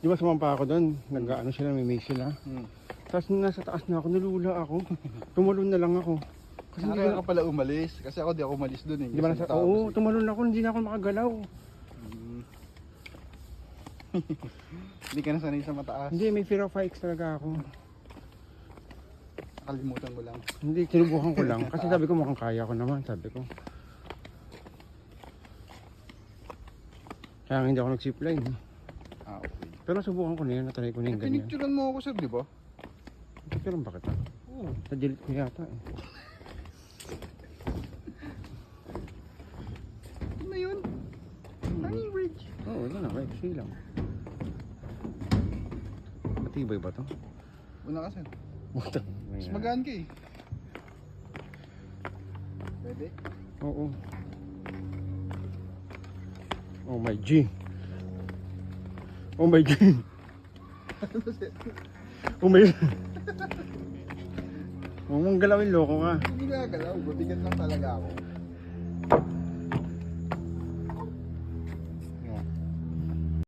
Di ba sumampa ako doon? Nag-ano sila, may make sila. Tapos nasa taas na ako, nalula ako. Tumalon na lang ako. Kasi hindi Kaya ka pala umalis. Kasi ako di ako umalis dun eh. Di ba nasa, oo, tumalon ako, hindi na ako makagalaw. Hindi ka nasanay sa mataas. Hindi, may fear of heights talaga ako. Nakalimutan mo lang. Hindi, sinubukan ko lang. Kasi sabi ko mukhang kaya ko naman, sabi ko. Kaya hindi ako nag-zipline. Ah, okay. Pero subukan ko na yun, natry ko na yung ganyan. Pinicturean mo ako sir, di ba? Pero bakit? Oo. Na-delete ko yata eh. Ito na yun. Hanging bridge. Oo, wala na, right? Sige lang. Matibay ba to? Una ka sir. Butang. Mas magaan ka eh. Pwede? Oo. Oh my G. Oh my G. Oh my G. Huwag mong galawin, loko ka. Hindi ka galaw. Babigat lang talaga ako.